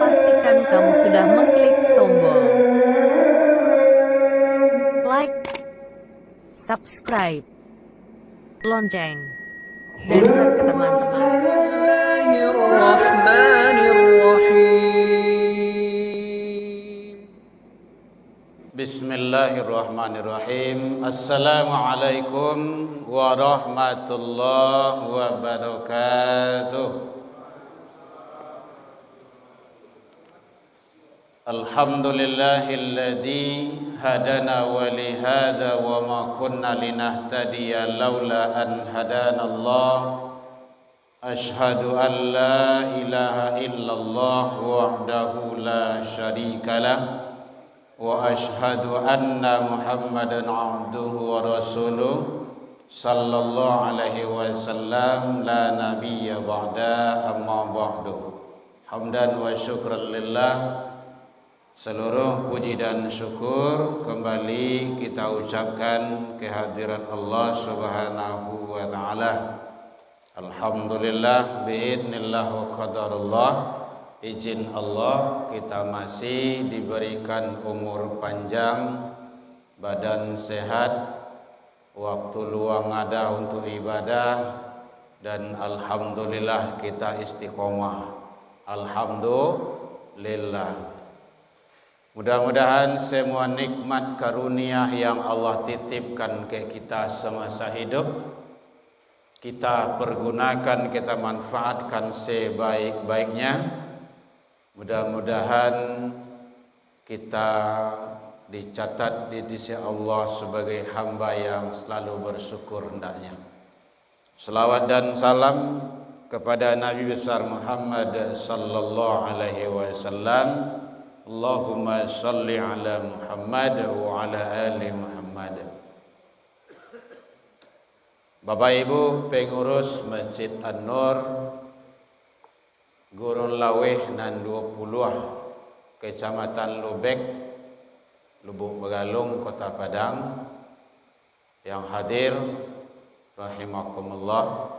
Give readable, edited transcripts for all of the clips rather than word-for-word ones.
Pastikan kamu sudah mengklik tombol like, subscribe, lonceng, dan share ke teman-teman. Bismillahirrahmanirrahim. Assalamualaikum warahmatullahi wabarakatuh. Alhamdulillahilladzi hadana wa li hadza wa ma kunna linahtadiya laula an hadanallah. Ashhadu an la ilaha illallah wahdahu la syarikalah wa ashhadu anna Muhammadan abduhu wa rasuluh sallallahu alaihi wasallam la nabiyya ba'da amma ba'du. Hamdan wa syukran lillah. Seluruh puji dan syukur kembali kita ucapkan kehadiran Allah Subhanahu wa taala. Alhamdulillah biidznillah wa qadarullah. Izin Allah kita masih diberikan umur panjang, badan sehat, waktu luang ada untuk ibadah, dan alhamdulillah kita istiqomah. Alhamdulillah. Mudah-mudahan semua nikmat karunia yang Allah titipkan ke kita semasa hidup kita pergunakan, kita manfaatkan sebaik-baiknya. Mudah-mudahan kita dicatat di sisi Allah sebagai hamba yang selalu bersyukur hendaknya. Selawat dan salam kepada Nabi besar Muhammad sallallahu alaihi wasallam. Allahumma salli ala Muhammad wa ala ali Muhammad. Bapak Ibu pengurus Masjid An-Nur Gurun Laweh nan 20 Kecamatan Lubek, Lubuk Begalung, Kota Padang, yang hadir rahimakumullah.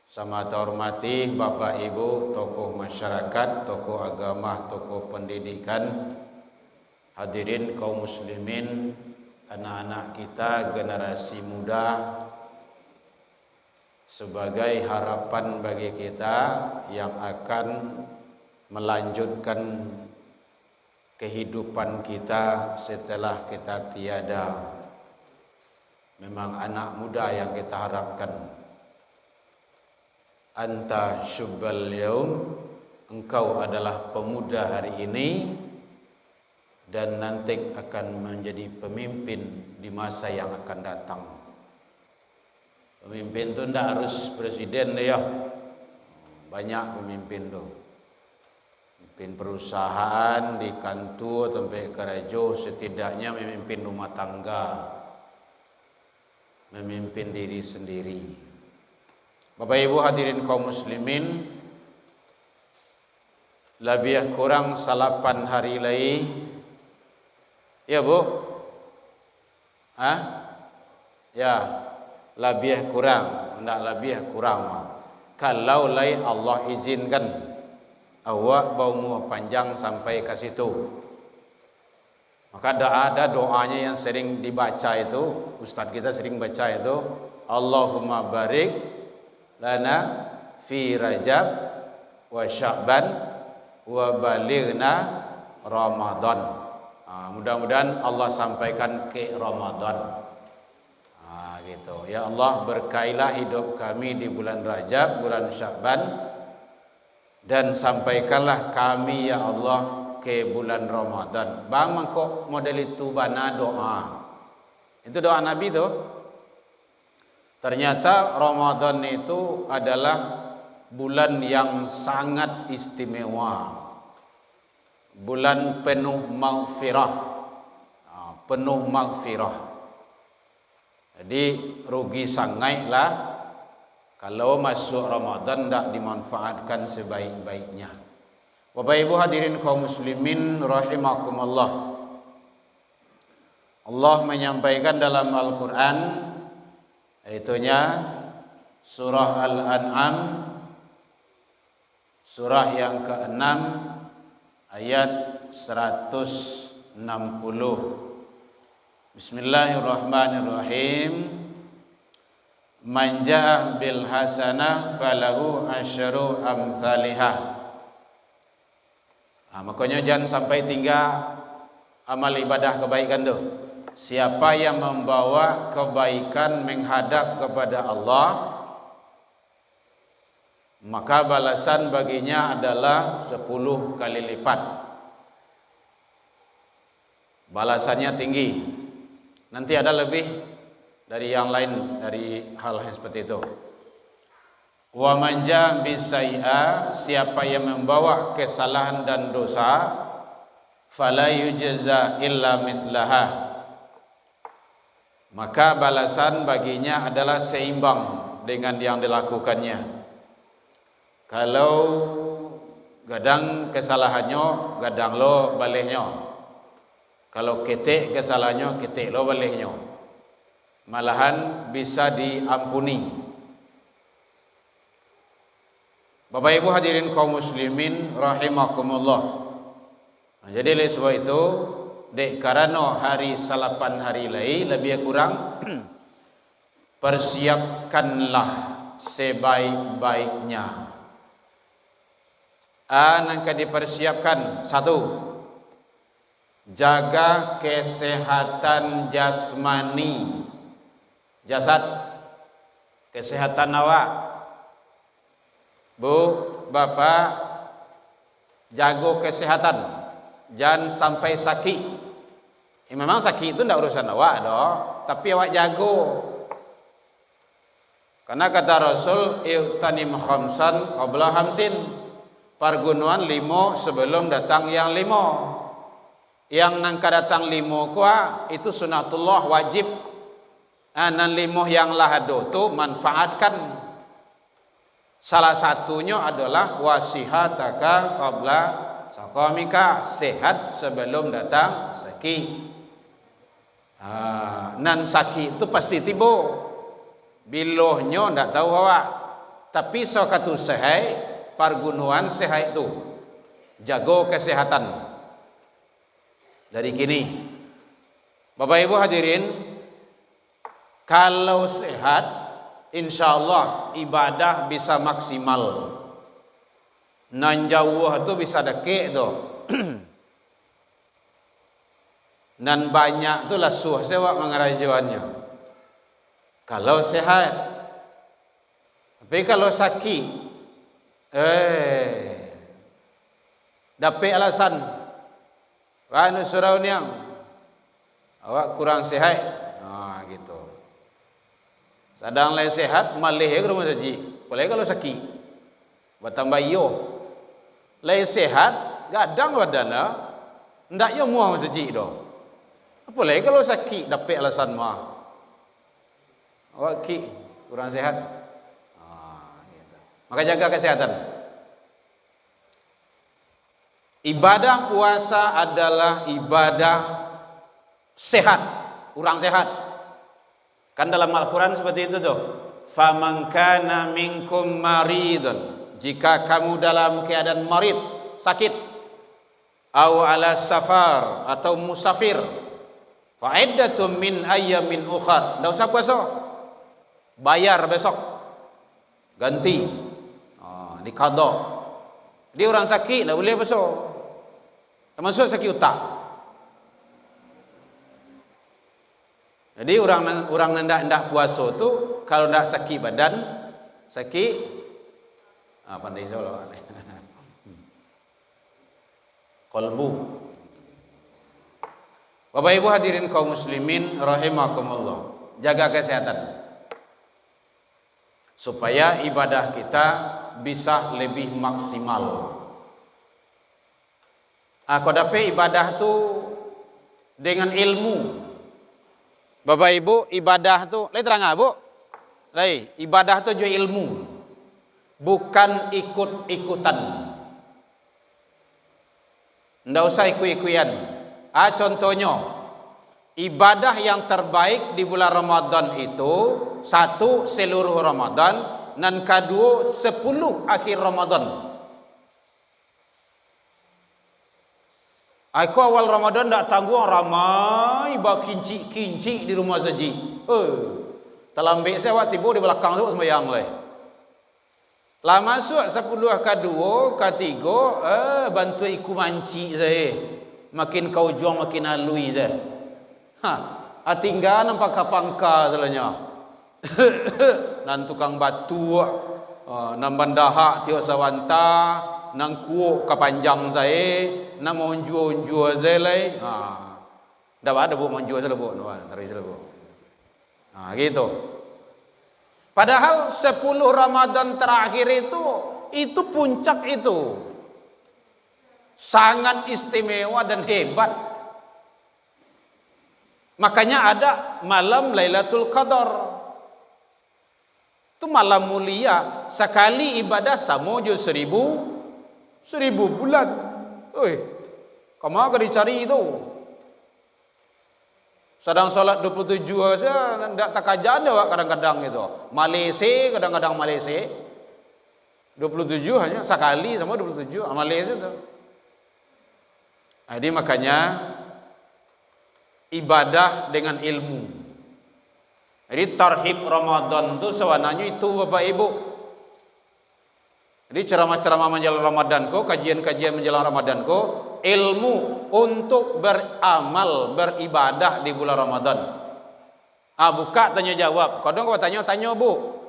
Sama terhormati Bapak Ibu tokoh masyarakat, tokoh agama, tokoh pendidikan, hadirin kaum muslimin, anak-anak kita, generasi muda, sebagai harapan bagi kita yang akan melanjutkan kehidupan kita setelah kita tiada. Memang anak muda yang kita harapkan. Anta syubbal yaum, engkau adalah pemuda hari ini dan nanti akan menjadi pemimpin di masa yang akan datang. Pemimpin itu tidak harus presiden ya. Banyak pemimpin itu. Pemimpin perusahaan di kantor sampai kerajo, setidaknya memimpin rumah tangga, memimpin diri sendiri. Bapak Ibu hadirin kaum muslimin, lebih kurang 8 hari lagi. Ya Bu? Ya, lebih kurang, tidak lebih kurang. Kalau lai Allah izinkan, awak bau umur panjang sampai ke situ. Maka ada doanya yang sering dibaca itu, ustaz kita sering baca itu. Allahumma barik lana fi Rajab wa Sya'ban wa balighna Ramadan. Mudah-mudahan Allah sampaikan ke Ramadan. Gitu. Ya Allah, berkailah hidup kami di bulan Rajab, bulan Sya'ban, dan sampaikanlah kami ya Allah ke bulan Ramadan. Bang mangkok model itu bana doa. Itu doa Nabi tuh. Ternyata Ramadan itu adalah bulan yang sangat istimewa. Bulan penuh maghfirah. Penuh maghfirah. Jadi rugi sangat lah kalau masuk Ramadan tidak dimanfaatkan sebaik-baiknya. Bapak Ibu hadirin kaum muslimin rahimakumullah. Allah menyampaikan dalam Al-Quran, yaitunya surah Al-An'am, surah yang ke-6 ayat 160. Bismillahirrahmanirrahim. Man jaa bil hasanah falahu asyru amsalihah. Makanya jangan sampai tinggal amal ibadah kebaikan tu. Siapa yang membawa kebaikan menghadap kepada Allah, maka balasan baginya adalah 10 kali lipat. Balasannya tinggi. Nanti ada lebih dari yang lain, dari hal yang seperti itu. Wa man jaa bisai'a, siapa yang membawa kesalahan dan dosa, fala yujza illa mislaha, maka balasan baginya adalah seimbang dengan yang dilakukannya. Kalau gadang kesalahannya, gadang lo balehnya. Kalau ketik kesalahannya, ketik lo balehnya. Malahan bisa diampuni. Bapak Ibu hadirin kaum muslimin rahimakumullah. Jadi oleh sebab itu, dek karena hari salapan hari lai lebih kurang persiapkanlah sebaik-baiknya. Nangka dipersiapkan, satu, jaga kesehatan jasmani, jasad, kesehatan awak. Bu, bapak, jago kesehatan, jangan sampai sakit. Memang sakit itu tidak urusan awak doh, tapi awak jago. Karena kata Rasul, iqtanim khamsan qabla hamsin, pergunuan 5 sebelum datang yang 5. Yang nangka datang 5 kuah itu sunatullah wajib. Nan 5 yang lahado tu manfaatkan. Salah satunya adalah wasihataka qabla saqamika, sehat sebelum datang sakit. Nan sakit itu pasti tiba. Bilohnya ndak tahu awak. Tapi sokatu sehat, pergunuan sehat itu. Jago kesehatan. Dari kini, Bapak Ibu hadirin, kalau sehat, insya Allah ibadah bisa maksimal. Nan jauh itu bisa dekik tu. Nan banyak tu lah suah sewa mengerajuannya. Kalau sehat. Tapi kalau sakit, dapat alasan. Anu surau niang, awak kurang sehat, gitu. Sedang lain sehat, malih ke rumah saji. Boleh kalau sakit, bertambah yo. Lain sehat, gadang badana, ndak yo muah saji doh. Boleh kalau sakit, dapat alasan mah. Awak ki kurang sehat, gitu. Maka jaga kesehatan. Ibadah puasa adalah ibadah sehat, orang sehat. Kan dalam Al-Quran seperti itu tuh. Faman kana minkum maridun, jika kamu dalam keadaan marid, sakit, au ala safar, atau musafir, fa iddatum min ayyamin ukhar, enggak usah puasa. bayar besok, ganti, diqadha. Dia orang sakit tak boleh besok, termasuk sakit otak. Jadi orang hendak puasa tu kalau tak sakit badan, sakit pandai solat. Qalbu. Bapak Ibu hadirin kaum muslimin rahimakumullah. Jaga kesehatan supaya ibadah kita bisa lebih maksimal. Kau dapat ibadah tu dengan ilmu. Bapak Ibu, ibadah tu, lai terang Bu? Lai, ibadah tu juga ilmu. Bukan ikut-ikutan. Ndak usah ikut-ikutan. Contohnya, ibadah yang terbaik di bulan Ramadan itu, satu seluruh Ramadan, dan kedua 10 akhir Ramadan. Aku awal Ramadan tak tanggung ramai bak kincik-kincik di rumah saji. Terlambat saya waktu tiba di belakang tu sembahyang leh. Lah masuk 10 kedua, ketiga, bantu iku manci saya. Makin kau juang makin alui saya. Tinggal nampak kapangka salahnya. Nan tukang batu, nan bandahak tiok sawanta, nan kuok kapanjang saya, nan monjua-onjua saya lai. Dah ada bu monjua saya bu, tarik saya bu. Gitu. Padahal 10 Ramadan terakhir itu puncak itu. Sangat istimewa dan hebat. Makanya ada malam Lailatul Qadar. Itu malam mulia, sekali ibadah sama je 1000 bulan. Kamu akan dicari itu. Sedang solat 27 saja, tidak tak kajian dia kadang-kadang itu. Malaysia, kadang-kadang Malaysia. 27 hanya sekali sama 27, Malaysia itu. Jadi makanya ibadah dengan ilmu. Jadi tarhib Ramadan itu sebenarnya itu Bapak Ibu. Jadi ceramah-ceramah menjelang Ramadan ko, kajian-kajian menjelang Ramadan ko, ilmu untuk beramal, beribadah di bulan Ramadan. Buka tanya jawab. Kadang kau tanya Bu.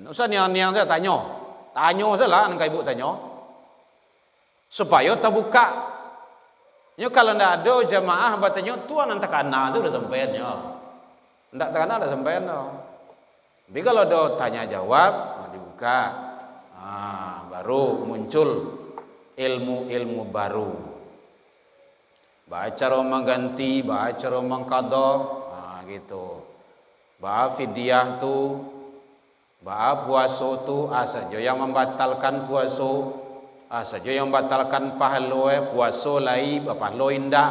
Usah niang-niang saya tanya salah nak ibu tanya. Supaya terbuka. Kalau tidak ada jamaah bertanya, tuan nanti kana sudah sampai nya. Tidak kana dah sampai nya. Tapi kalau ada tanya jawab, dibuka. Baru muncul ilmu-ilmu baru. Baca romang ganti, baca romang qadha, gitu. Ba fidyah tu, ba puasa tu saja yang membatalkan puasa, saja yang membatalkan pahala puasa lai pahala indah.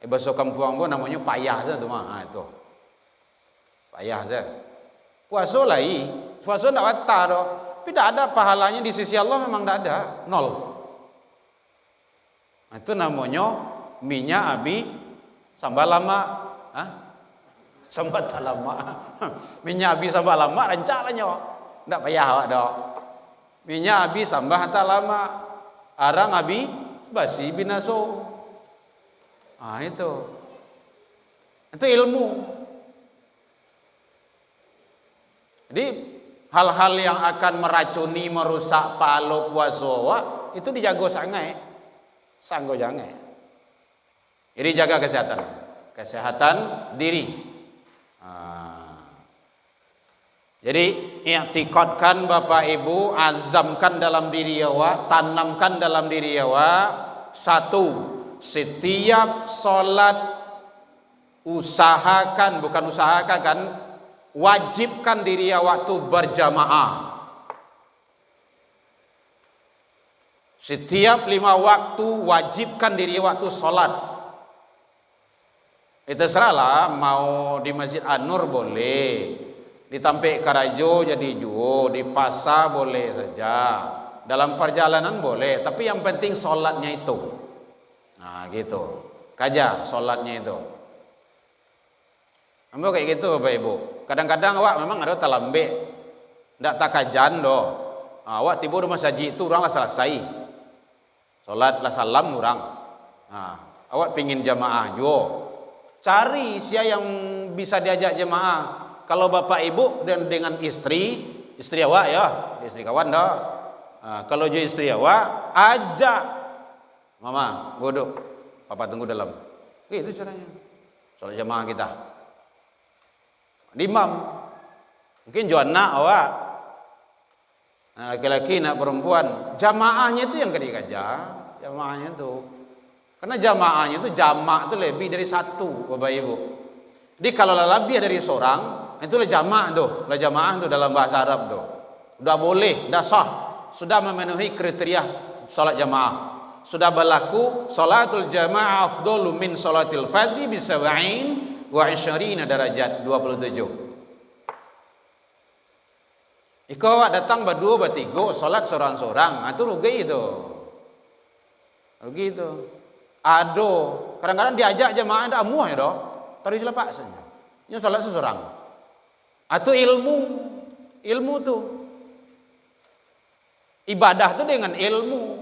Bahasa kampung pun namanya payah saja tu itu. Payah saja. Puasa lai, puasa tak batal dah. Tapi tidak ada pahalanya di sisi Allah, memang tidak ada, nol. Itu namanya minyak abi sambal lama, sambal tak lama. Minyak abi sambal lama rancaranya, tidak payah awak dah. Minyak abi sambal tak lama, arang abi basi binaso. Itu ilmu. Jadi hal-hal yang akan meracuni, merusak pahala puasa awak itu dijaga sangat. Sanggo jangan. Jadi jaga kesehatan diri. Jadi i'tiqadkan Bapak Ibu, azamkan dalam diri awak, tanamkan dalam diri awak, satu, setiap solat wajibkan diri awak tu berjamaah. Setiap 5 waktu wajibkan diri waktu solat. Itu serahlah, mau di Masjid An-Nur boleh, di Tampek Karajo jadi juo, di pasar boleh saja, dalam perjalanan boleh, tapi yang penting solatnya itu. Gitu. Kaja solatnya itu. Ambo kayak gitu Bapak Ibu. Kadang-kadang awak memang ada talambe. Ndak takajan doh. Awak tiba rumah saji itu orang lah selesai. Salat lah salam orang. Awak pingin jamaah jo. Cari siapa yang bisa diajak jamaah. Kalau Bapak Ibu dan dengan istri awak ya, istri kawan dah. Kalau je istri awak, ajak mama duduk, papa tunggu dalam. Itu caranya. Salat jamaah kita. Imam mungkin jo anak awak, laki-laki nak perempuan, jamaahnya itu yang dikaja, jamaahnya itu. Karena jamaahnya itu jamak itu lebih dari satu, Bapak Ibu. Jadi kalau lebih dari seorang, itulah jamak tuh, lah jamaah tuh dalam bahasa Arab tuh. Udah boleh, udah sah, sudah memenuhi kriteria salat jamaah. Sudah berlaku salatul jamaah afdalu min salatil fardhi bi 70 wa 20 darajat 27. Iko datang berdua bertiga salat seorang-seorang, itu rugi itu. Rugi itu. Ado, kadang-kadang diajak jamaah ndak muah ya doh. Tadi selepak saja. Ini salat seseorang. Atau ilmu tuh. Ibadah tuh dengan ilmu.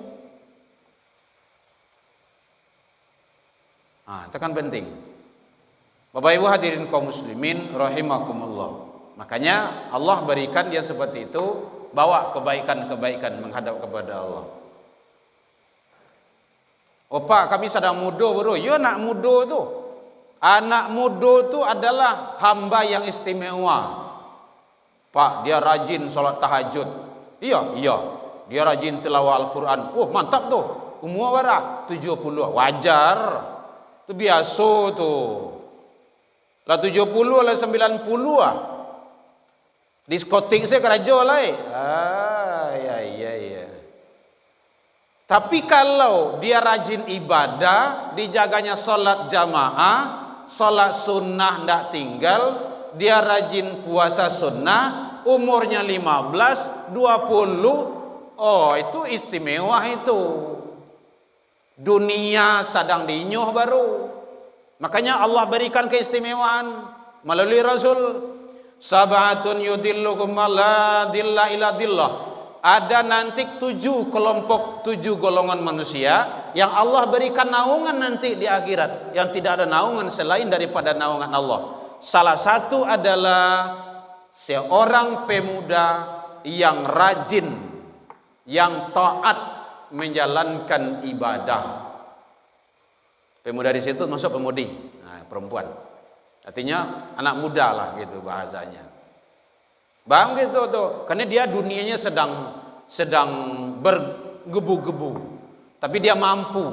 Itu kan penting. Bapak Ibu hadirin kaum muslimin rahimakumullah. Makanya Allah berikan dia seperti itu, bawa kebaikan-kebaikan menghadap kepada Allah. Pak, kami sedang muda bro. Ya, anak muda tu. Anak muda tu adalah hamba yang istimewa. Pak, dia rajin solat tahajud. Iya. Dia rajin tilawah Al-Quran. Mantap tu. Umur berapa? 70. Wajar. Itu biasa tu. Lah 70 lah 90 ah. Diskotik saya keraja lah. Ya. Tapi kalau dia rajin ibadah, dijaganya solat jamaah, solat sunnah ndak tinggal, dia rajin puasa sunnah, umurnya 15, 20, itu istimewa itu. Dunia sedang dinyuh baru. Makanya Allah berikan keistimewaan melalui Rasul. Sab'atun yudilluhum la dilla ila dillah. Ada nanti 7 kelompok, 7 golongan manusia yang Allah berikan naungan nanti di akhirat, yang tidak ada naungan selain daripada naungan Allah. Salah satu adalah seorang pemuda yang rajin, yang taat menjalankan ibadah. Pemuda di situ masuk pemudi, perempuan. Artinya anak muda lah gitu bahasanya. Bang gitu tuh, karena dia dunianya sedang bergebu-gebu, tapi dia mampu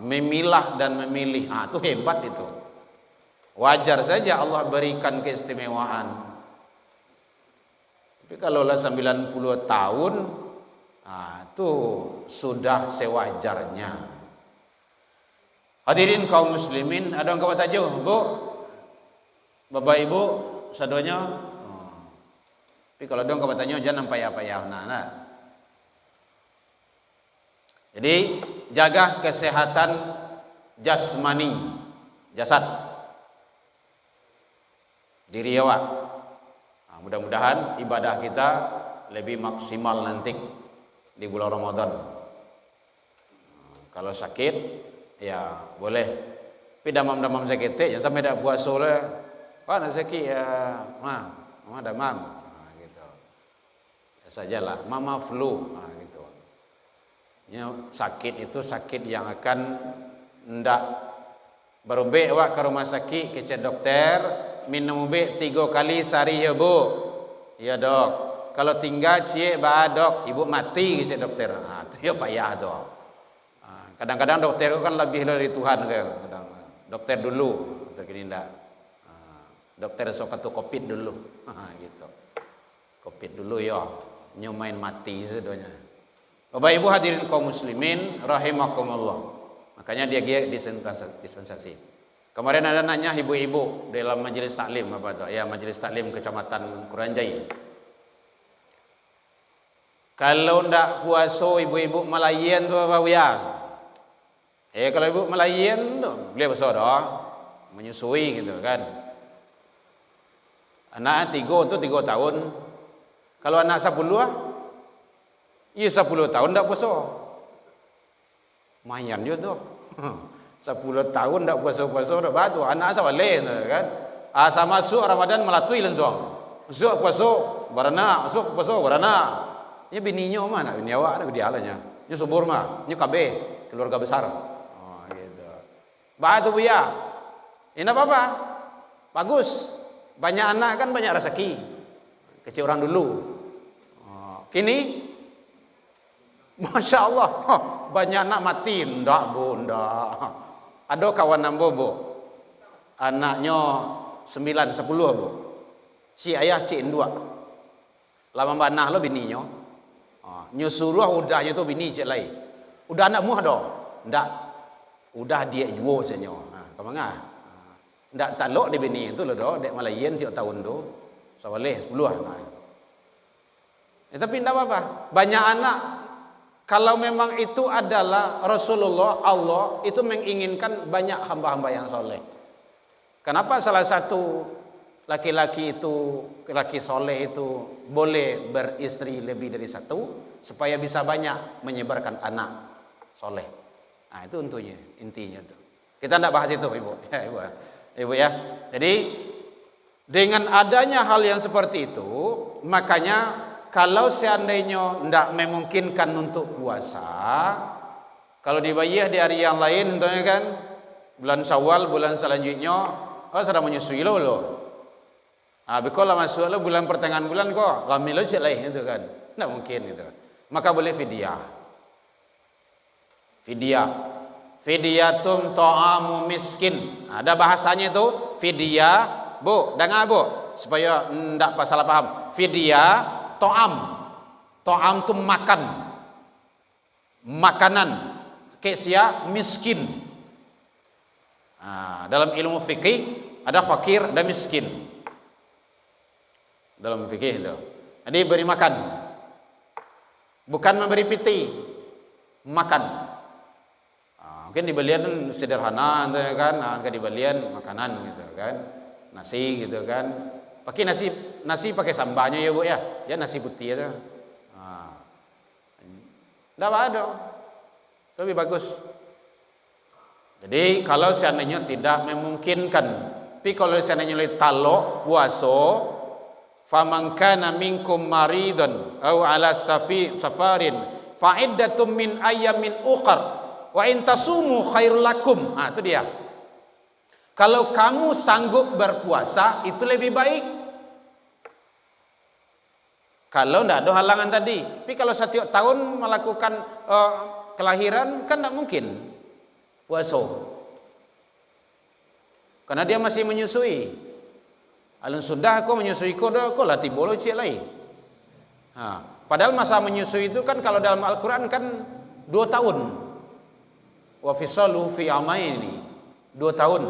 memilah dan memilih. Itu hebat itu. Wajar saja Allah berikan keistimewaan. Tapi kalau lah 90 tahun, itu sudah sewajarnya. Hadirin kaum muslimin, ada yang kau tajuk, Bu, Bapak Ibu, sadonya. Tapi kalau dong kau tanya jangan payah-payah. Jadi jaga kesehatan jasmani, jasad, diri awak. Mudah-mudahan ibadah kita lebih maksimal nanti di bulan Ramadan. Kalau sakit, ya boleh. Tapi damam-damam sakit, jangan sampai tak puasa lah. Nak sakit ya, mama damam, gitu. Ya sajalah, mama flu, gitu. Ya, sakit itu sakit yang akan ndak berubah awak ke rumah sakit kecek dokter, minum ubat 3 kali sehari ya Bu. Ya dok. Kalau tinggal cik dok, ibu mati kecek dokter. Itu ya payah dok. Kadang-kadang dokter itu kan lebih dari Tuhan kan. Dokter dulu, dokter kini ndak. Dokter sokatu COVID dulu, gitu. COVID dulu ya, nyomain mati sedonya. Bapak Ibu hadirin kaum muslimin rahimakumullah. Makanya dia dispensasi. Kemarin ada nanya ibu-ibu dalam majelis taklim apa tuh? Ya, majelis taklim Kecamatan Kuranjai. Kalau ndak puasa ibu-ibu Malayan tu apa ya? Kalau ibu Malayan tu boleh puasa dah. menyusui gitu kan. Anak 3 tu 3 tahun. Kalau anak 10 iya 10 tahun tak puasa. Mayan juga tu. 10 tahun tak puasa-puasa dah batu. Anak boleh kan. Asa masuk Ramadan melatui langsung. Masuk puasa barana, masuk puasa barana. Nya bininya mah nak bini awak nak dia alanya. Nya subur mah, nya kabeh keluarga besar. Oh gitu. Batu buya. Ini apa-apa. Bagus. Banyak anak kan banyak rezeki. Kecil orang dulu. Oh, kini Masya Allah, banyak anak mati. Ndak bu, ndak. Ada kawan nambo bu, anaknya 9, 10 bu. Si ayah cik 2. Lama banah lo bininya. Nyusuruh udahnya tu bini cik lain. Udah anak muah dah. Ndak. Udah dia jual saja. Kau mangah. Ndak talok di bini itu lo dah. Dek Malayan tiap tahun tu. Sawaleh 10 tapi ndak apa-apa. Banyak anak. Kalau memang itu adalah Rasulullah, Allah itu menginginkan banyak hamba-hamba yang soleh. Kenapa salah satu laki-laki itu, laki soleh itu boleh beristri lebih dari satu, supaya bisa banyak menyebarkan anak soleh. Nah itu intinya itu. Kita tidak bahas itu ibu, ya, ibu ya. Jadi dengan adanya hal yang seperti itu, makanya kalau seandainya tidak memungkinkan untuk puasa, kalau dibayar di hari yang lain, tentunya kan bulan Syawal, bulan selanjutnya, sudah menyusui lo. Kalau masuk lo bulan pertengahan bulan kok, lamil lo cek lain itu kan, tidak mungkin itu. Maka boleh fidyah. Fidyatum ta'amu miskin. Ada bahasanya itu fidyah, bu, dengar bu, supaya tidak salah paham. Fidyah To'am tu makan, makanan. Kesia miskin. Dalam ilmu fikih ada fakir dan miskin. Dalam fikih itu. Jadi beri makan, bukan memberi piti, makan. Mungkin dibelian sederhana, gitu kan? Dibelian makanan, gitu kan? Nasi, gitu kan? Pakai nasi pakai sambanya ya bu ya, nasi putih aja. Tidak ada, lebih bagus. Jadi kalau seandainya tidak memungkinkan, tapi kalau seandainya talok puaso, faman kana minkum maridan aw ala safarin fa'iddatum min ayyamin ukhar wa in tasumu khairul lakum. Itu dia. Kalau kamu sanggup berpuasa itu lebih baik. Kalau tidak ada halangan tadi. Tapi kalau setiap tahun melakukan kelahiran kan tidak mungkin puasa. Karena dia masih menyusui. Alun sudah aku menyusui kau dah, kau latih bolo cik lain. Padahal masa menyusui itu kan kalau dalam Al-Quran kan 2 tahun. Wa fisalu fi amaini 2 tahun.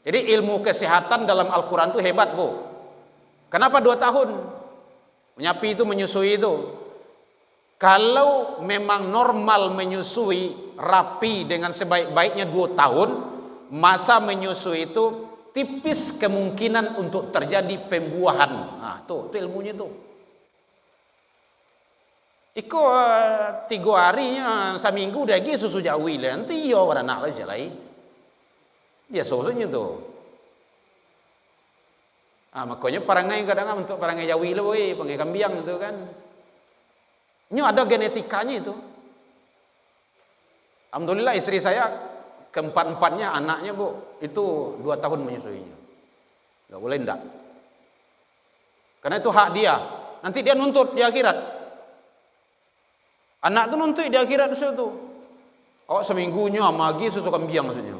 Jadi ilmu kesehatan dalam Al-Quran itu hebat bu. Kenapa 2 tahun? Menyapi itu menyusui itu. Kalau memang normal menyusui rapi dengan sebaik-baiknya 2 tahun, masa menyusui itu tipis kemungkinan untuk terjadi pembuahan. Itu ilmunya itu. Iko 3 hari seminggu dah lagi susu jawi lah. Nanti iya orang nak aja lah. Dia susahnya tu. Makanya parangai kadang-kadang untuk parangai jawi lah, parangai kambiang itu kan. Ini ada genetikanya itu. Alhamdulillah istri saya keempat-empatnya anaknya bu itu 2 tahun menyusuinya. Enggak boleh enggak. Karena itu hak dia. Nanti dia nuntut di akhirat. Anak tu nuntut di akhirat itu. Oh seminggunya magi susu kambiang maksudnya.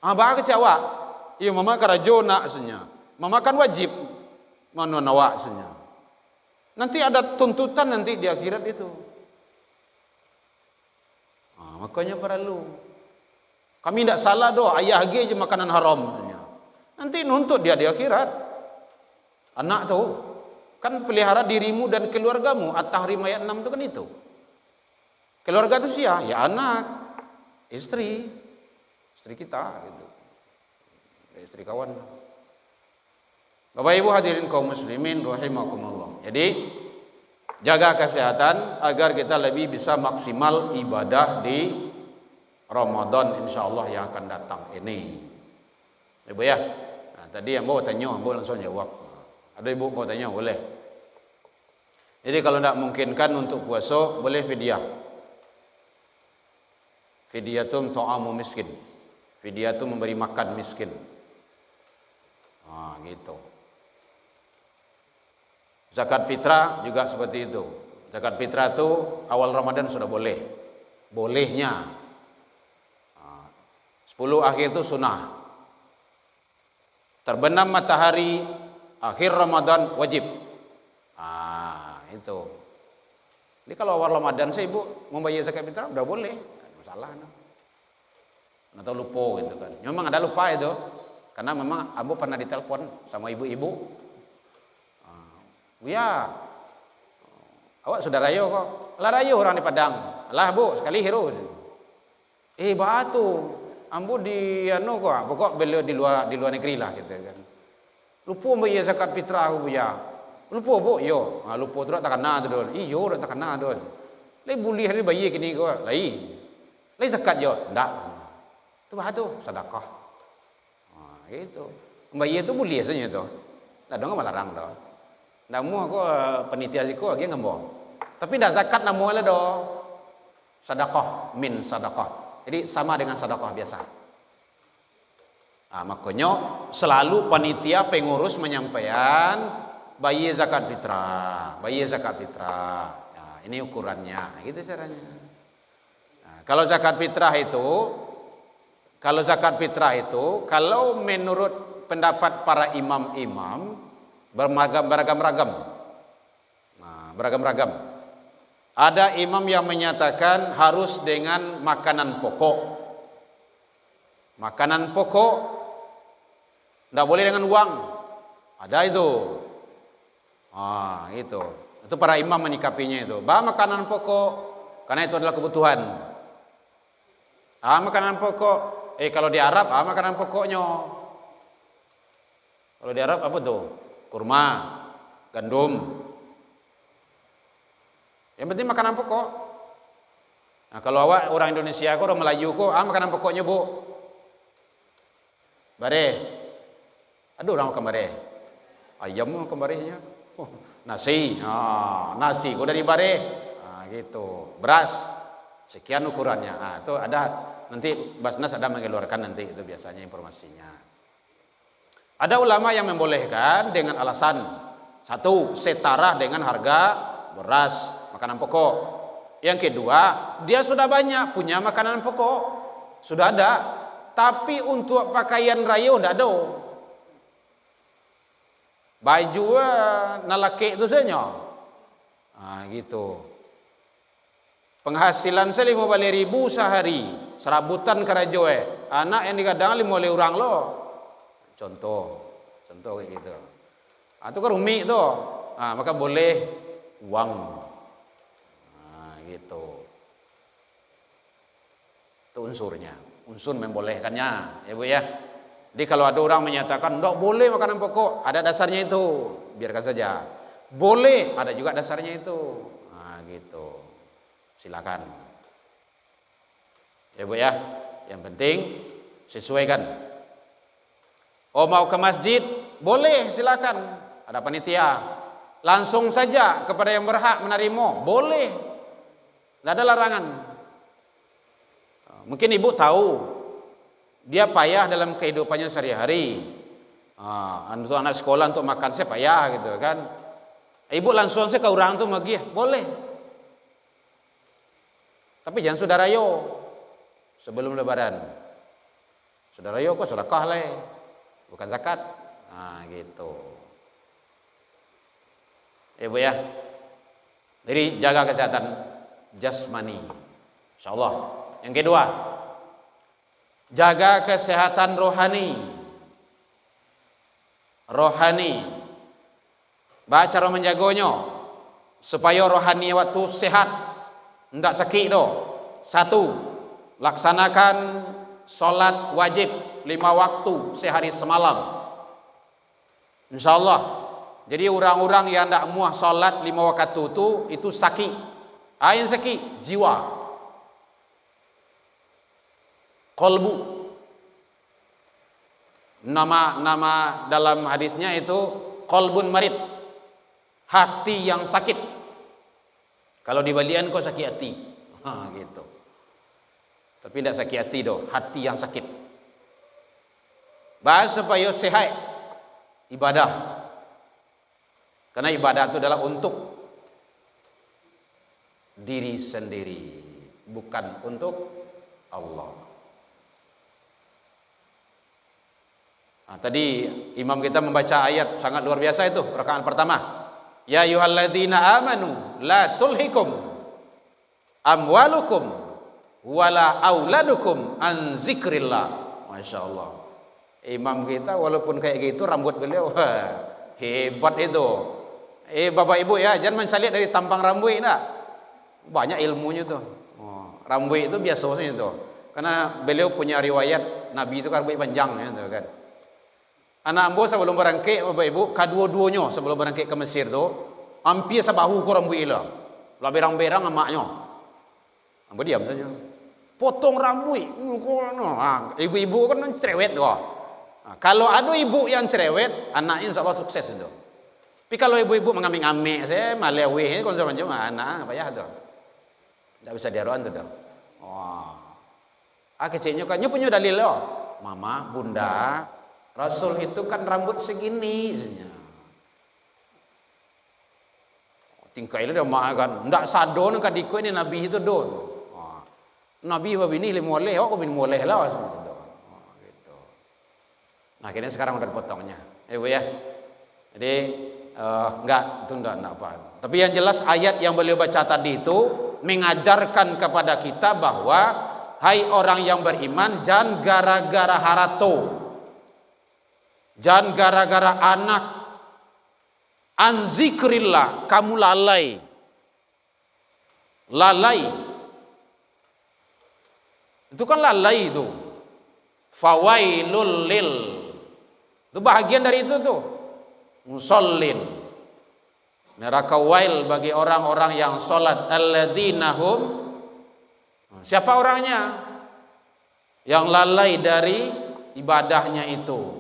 Bah kecewa. Iya mama karajo nak senyap. Mama kan wajib mana nawak senyap. Nanti ada tuntutan nanti di akhirat itu. Makanya perlu. Kami tidak salah doh, ayah lagi aja makanan haram senyap. Nanti nuntut dia di akhirat. Anak tu kan pelihara dirimu dan keluargamu. At-Tahrim ayat 6 itu kan itu. Keluarga itu siapa? Ya anak, istri, istri kita gitu. Istri kawan. Bapak Ibu hadirin kaum muslimin rahimakumullah. Jadi jaga kesehatan agar kita lebih bisa maksimal ibadah di Ramadan insyaallah yang akan datang ini. Ibu ya. Nah, tadi yang mau tanya, mau langsung jawab. Ada ibu mau tanya, boleh. Jadi kalau tidak memungkinkan untuk puasa, boleh fidyah. Fidyatum ta'amu miskin. Fidyah itu memberi makan miskin. Gitu. Zakat fitrah juga seperti itu. Zakat fitrah itu awal Ramadan sudah boleh. Bolehnya. 10 akhir itu sunnah. Terbenam matahari akhir Ramadan wajib. Itu. Jadi kalau awal Ramadan saya ibu membayar zakat fitrah udah boleh. Masalah atau lupa gitu kan. Memang ada lupa itu karena memang abu pernah ditelepon sama ibu-ibu, ya awak sudah rayo kok, lah rayo orang di Padang, lah bu sekali hero, batu ambu di anu kok, pokok beliau di luar negeri lah gitu kan, lupa bayar zakat fitrah aku ya, lupa bu, yo, lupa tu tak kena tu don, iyo tak kena don, lagi boleh hari bayar kini kok, lagi zakat yo, ndak. Itu batu sedekah. Gitu. Bayar itu boleh saja itu. Dah dong malarang dah. Namu aku panitia siku lagi ngomong. Tapi dah zakat namu lah doh. Sedekah min sedekah. Jadi sama dengan sedekah biasa. Makanya selalu panitia pengurus menyampaikan bayar zakat fitrah, bayar zakat fitrah. Ini ukurannya, gitu caranya. Kalau zakat fitrah itu, kalau menurut pendapat para imam-imam beragam-ragam. Beragam-ragam. Ada imam yang menyatakan harus dengan makanan pokok. Makanan pokok tidak boleh dengan uang. Ada itu. Itu. Itu para imam menyikapinya itu. Makanan pokok karena itu adalah kebutuhan. Makanan pokok. Kalau di Arab, makanan pokoknya. Kalau di Arab apa tuh? Kurma, gandum. Yang penting makanan pokok. Kalau awak orang Indonesia, orang Melayu, makanan pokoknya bu. Bare. Aduh orang makan bare. Ayam makan barenya. Nasi. Nasi. Kau dari bare. Gitu. Beras. Sekian ukurannya. Itu ada. Nanti Basnas ada mengeluarkan nanti itu biasanya informasinya. Ada ulama yang membolehkan dengan alasan satu, setara dengan harga beras, makanan pokok. Yang kedua, dia sudah banyak punya makanan pokok, sudah ada. Tapi untuk pakaian raya tidak ada. Baju nalake itu saja. Gitu. Penghasilan saya 15.000 sehari, serabutan kerajoe. Anak yang digadang 5 orang lo. Contoh kayak gitu. Itu kan rumit tuh. Maka boleh uang. Gitu. Itu unsurnya. Unsur membolehkannya, ya Bu ya. Jadi kalau ada orang menyatakan enggak boleh makanan pokok, ada dasarnya itu. Biarkan saja. Boleh, ada juga dasarnya itu. Gitu. Silakan. Ya Bu ya. Yang penting sesuaikan. Mau ke masjid, boleh, silakan. Ada panitia. Langsung saja kepada yang berhak menerima, boleh. Tidak ada larangan. Mungkin ibu tahu dia payah dalam kehidupannya sehari-hari. Untuk anak sekolah untuk makan saya payah gitu kan. Ibu langsung saya ke orang tuh magi, boleh. Tapi jangan sudah rayo sebelum lebaran. Sudah rayo kok sedekah lah, bukan zakat. Gitu. Bu ya. Jadi jaga kesehatan jasmani. Insyaallah. Yang kedua, jaga kesehatan rohani. Rohani. Cara menjaganya supaya rohani waktu sehat, tidak sakit doh. Satu, laksanakan solat wajib 5 waktu sehari semalam. InsyaAllah. Jadi orang-orang yang tak muah solat 5 waktu itu sakit. Yang sakit jiwa, qalbu. Nama dalam hadisnya itu qalbun marid, hati yang sakit. Kalau di Balian kau sakit hati, gitu. Tapi tidak sakit hati doh, hati yang sakit. Bahas supaya sehat ibadah. Karena ibadah itu adalah untuk diri sendiri, bukan untuk Allah. Tadi imam kita membaca ayat sangat luar biasa itu, rakaat pertama. Ya ayyuhalladzina amanu la tulhikum amwalukum wala auladukum an zikrillah. Masya Allah. Imam kita walaupun kayak gitu rambut beliau hebat itu. Bapak ibu ya, jangan mencari dari tampang rambut enggak. Banyak ilmunya tuh. Rambut itu biasanya itu. Karena beliau punya riwayat Nabi itu kan rambut panjang gitu kan. Anak ambo sebelum berangkat Bapak Ibu, kedua-duanya sebelum berangkat ke Mesir tu, hampir sebahu ko rambut ilang. Lah berang-berang emaknya. Ambo diam saja. Potong rambut. Ibu-ibu kan cerewet doh. Kalau ada ibu yang cerewet, anaknya insyaallah sukses itu. Tapi kalau ibu-ibu mengamik-amik, saya maleweh kon sama cuma anak apa ya tu. Tak bisa diaruan tu dah. Kecilnya kan punya dalil loh. Mama, bunda, Rasul itu kan rambut segini saja. Tingkai dia makan, ndak sadon kan diko ini Nabi itu don. Nabi babini le moleh, aku bin moleh lah gitu. Nah, akhirnya sekarang udah potongnya. Bu ya. Jadi enggak itu enggak apa. Tapi yang jelas ayat yang beliau baca tadi itu mengajarkan kepada kita bahwa hai orang yang beriman, jangan gara-gara harato, jangan gara-gara anak, an zikrillah kamu lalai. Itu kan lalai itu. Fawailul lil. Itu bahagian dari itu tuh. Musallin. Neraka wail bagi orang-orang yang salat, alladzina hum. Siapa orangnya? Yang lalai dari ibadahnya itu.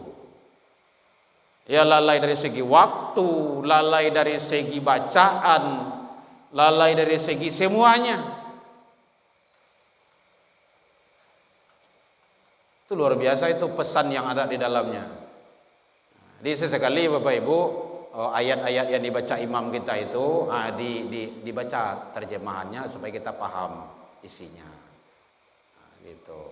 Ya lalai dari segi waktu, lalai dari segi bacaan, lalai dari segi semuanya. Itu luar biasa itu pesan yang ada di dalamnya. Jadi sesekali Bapak Ibu ayat-ayat yang dibaca imam kita itu dibaca terjemahannya supaya kita paham isinya. Gitu.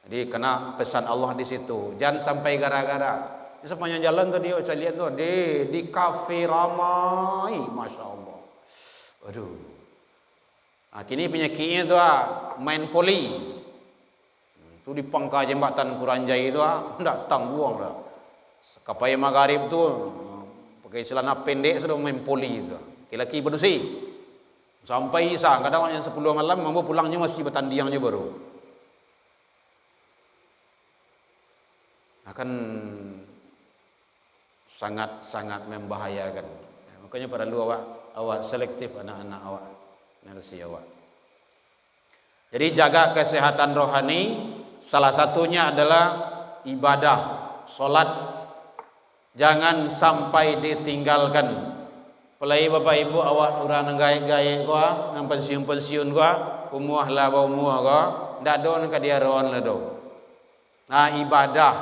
Jadi kena pesan Allah di situ. Jangan sampai gara-gara. Sepanjang jalan tadi saya lihat tuh di kafe ramai, masya Allah. Aduh. Nah, kini penyakitnya tuh main poli. Itu di pangkal jembatan Kuranjai itu datang buang lah. Kapai magharib tu pakai celana pendek sudah main poli itu. Laki-laki berdusi. Sampai isya, kadang yang 10 malam mampu pulangnya masih bertanding aja baru. Akan sangat membahayakan. Makanya perlu awak selektif anak-anak awak, generasi awak. Jadi jaga kesehatan rohani, salah satunya adalah ibadah, solat. Jangan sampai ditinggalkan. Pelai Bapak Ibu awak orang gaya-gaya gua, nang pensiun-pensiun gua, umuah lah bau umuah gua, ndak don ka dia ron lah do. Nah, ibadah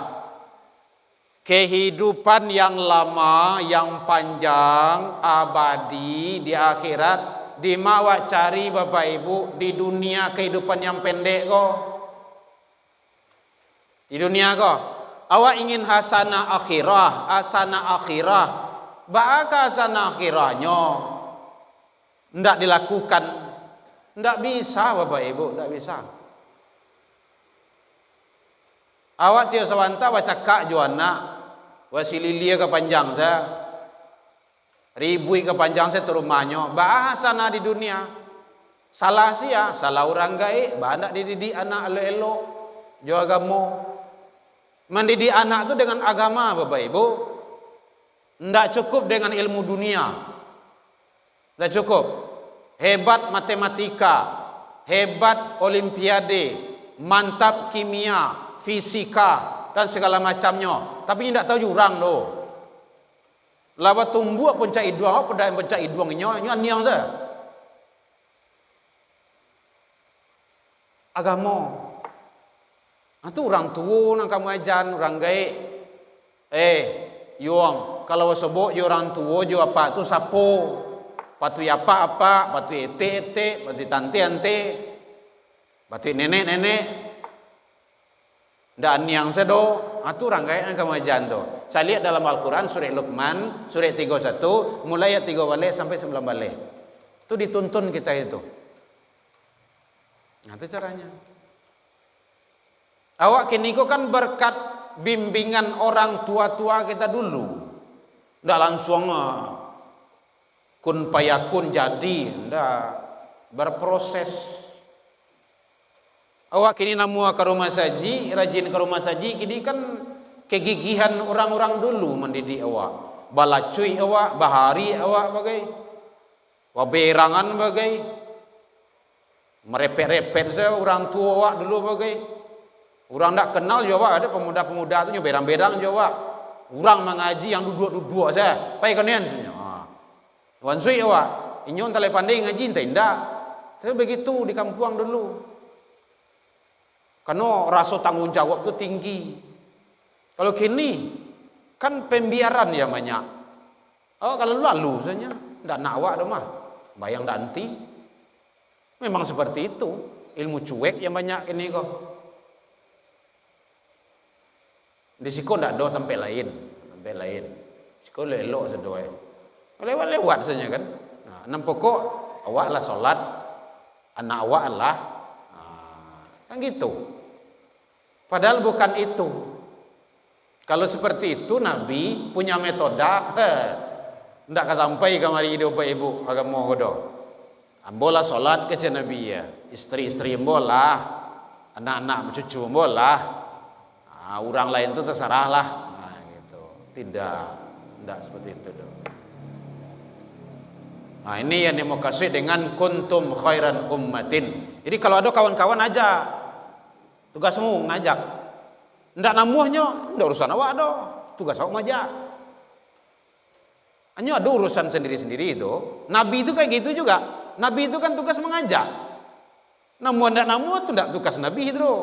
kehidupan yang lama, yang panjang, abadi di akhirat, di mawa cari Bapak Ibu di dunia kehidupan yang pendek kok. Di dunia kok. Awak ingin hasanah akhirah. Baka hasanah akhirahnya ndak dilakukan. Ndak bisa Bapak Ibu, ndak bisa. Awak tiap sawanta baca kak juana wasililia ke panjang saya ribui ke panjang saya terumahnya bahasana di dunia Salah sia, salah orang gaib, bandak dididik anak elok-elok, jo agama. Mendidik anak itu dengan agama, Bapak Ibu. Tidak cukup dengan ilmu dunia. Tidak cukup. Hebat matematika, hebat olimpiade, mantap kimia, fisika, dan segala macamnya. Tapi tidak tahu jurang doh. Lawa tumbuh pencak iduang, pada pencak iduang nyo niang saja. Agama. Itu orang tua nang kamu ajan, orang gaib. Yong, kalau sebut yo orang tua jo apa tu sapo. Patu apa, patu ete, patu tante, patu nenek. Dan yang sedo, itu orang gaib nang kamu ajan tu. Saya lihat dalam Al-Quran surah Luqman, surah 31, mulai ayat 3 balik sampai 9 balik. Itu dituntun kita itu. Nah, itu caranya. Awak kini kok kan berkat bimbingan orang tua-tua kita dulu. Ndak langsung kun payakun jadi, ndak berproses. Awak kini namu ke rumah saji, rajin ke rumah saji, kini kan kegigihan orang-orang dulu mendidik awak. Balacuy awak, bahari awak bagai, waberangan bagai, merepet-repet saya orang tua awak dulu bagai. Orang tak kenal juga ada pemuda-pemuda tu berang-berang juga. Orang mengaji yang duduk-duduk saya. Pai kalian sebenarnya. Wan sui awak. Inyon tak pandai ngaji tak indah. Saya begitu di kampung dulu. Karena rasa tanggung jawab tu tinggi. Kalau kini kan pembiaran ya banyak. Oh kalau lalu sebenarnya tak nak awak dah mah. Bayang danti. Memang seperti itu. Ilmu cuek yang banyak ini kok. Di siko ndak ada tempat lain. Siko lelok sedoe. Lewat saja kan. Nah, enam pokok awak lah solat, anak awak lah. Kan gitu. Padahal bukan itu. Kalau seperti itu Nabi punya metode. Ndak sampai kamari hidup ibu agama godo. Ambola solat ke Nabi ya. Istri-istri ambola, anak-anak cucu ambola. Orang lain itu terserah lah. Nah, gitu. Tidak seperti itu dong. Nah, ini yang mau kasih dengan kuntum khairan ummatin. Jadi kalau ada kawan-kawan aja, tugasmu ngajak. Tidak namuhnya, tidak urusan awak ada. Tugas awak ngajak. Hanya ada urusan sendiri-sendiri itu. Nabi itu kayak gitu juga. Nabi itu kan tugas mengajak. Namun tidak namuh itu tidak tugas Nabi itu.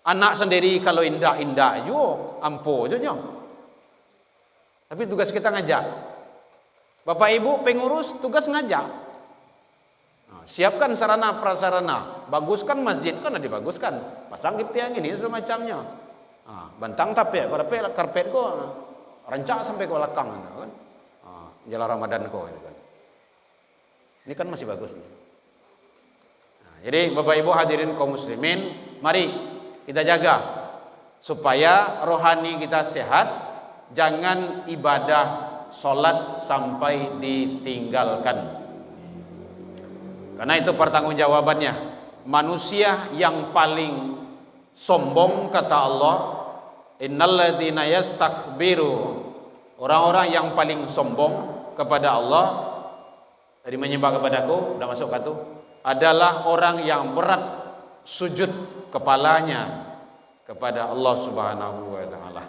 Anak sendiri kalau indah-indah jo, ampo je nyo. Tapi tugas kita ngajak. Bapak Ibu pengurus tugas ngajak. Nah, siapkan sarana prasarana, baguskan masjid kan dibaguskan. Pasang tiang ini semacamnya. Nah, bantang tapi karpet ko rancak sampai ke belakang kan. Jalan Ramadan ko kan. Ini kan masih bagus nih. Nah, jadi Bapak Ibu hadirin kaum muslimin, mari kita jaga supaya rohani kita sehat, jangan ibadah solat sampai ditinggalkan. Karena itu pertanggungjawabannya. Manusia yang paling sombong kata Allah, innalladzina yastakbiru, orang-orang yang paling sombong kepada Allah dari menyembah kepadaku, udah masuk katu, adalah orang yang berat sujud kepalanya kepada Allah Subhanahu wa taala.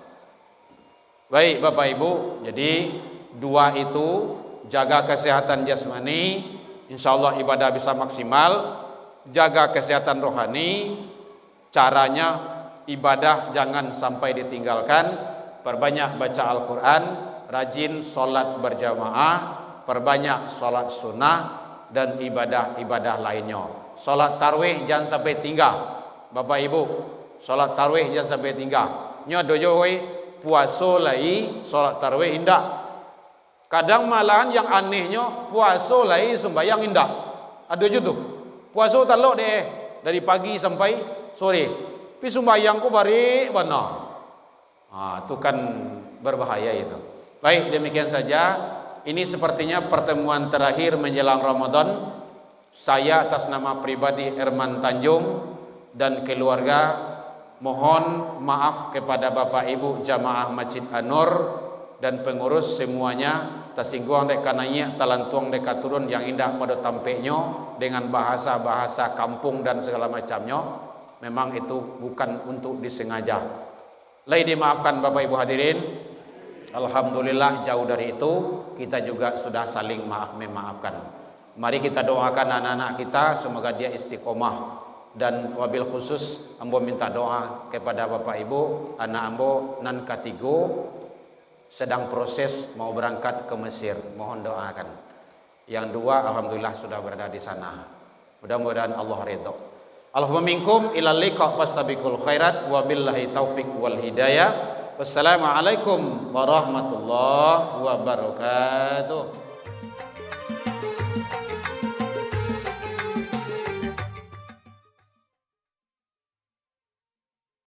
Baik Bapak Ibu, jadi dua itu jaga kesehatan jasmani, insyaallah ibadah bisa maksimal, jaga kesehatan rohani, caranya ibadah jangan sampai ditinggalkan, perbanyak baca Al-Qur'an, rajin salat berjamaah, perbanyak salat sunnah dan ibadah-ibadah lainnya. Salat tarawih jangan sampai tinggal. Bapak Ibu, salat tarawih jangan sampai tinggal. Nyo dojo we puasa lai salat tarawih indah. Kadang malahan yang anehnya puasa lai sembahyang indah. Ada je tu. Puasa talok deh dari pagi sampai sore. Pi sembahyang ko bari bana. Itu kan berbahaya itu. Baik, demikian saja. Ini sepertinya pertemuan terakhir menjelang Ramadan. Saya atas nama pribadi Herman Tanjung dan keluarga mohon maaf kepada Bapak Ibu jamaah Masjid An-Nur dan pengurus semuanya tersinggung dek kananya talantuang dek turun yang indah pada tampeknya dengan bahasa-bahasa kampung dan segala macamnya. Memang itu bukan untuk disengaja. Lai dimaafkan Bapak Ibu hadirin. Alhamdulillah jauh dari itu kita juga sudah saling memaafkan. Mari kita doakan anak-anak kita semoga dia istiqomah, dan wabil khusus ambo minta doa kepada Bapak Ibu, anak ambo nan katigo sedang proses mau berangkat ke Mesir, mohon doakan. Yang dua alhamdulillah sudah berada di sana. Mudah-mudahan Allah ridho. Allahumma minkum ilal liqa fastabiqul khairat wa billahi taufik wal hidayah. Wassalamualaikum warahmatullahi wabarakatuh.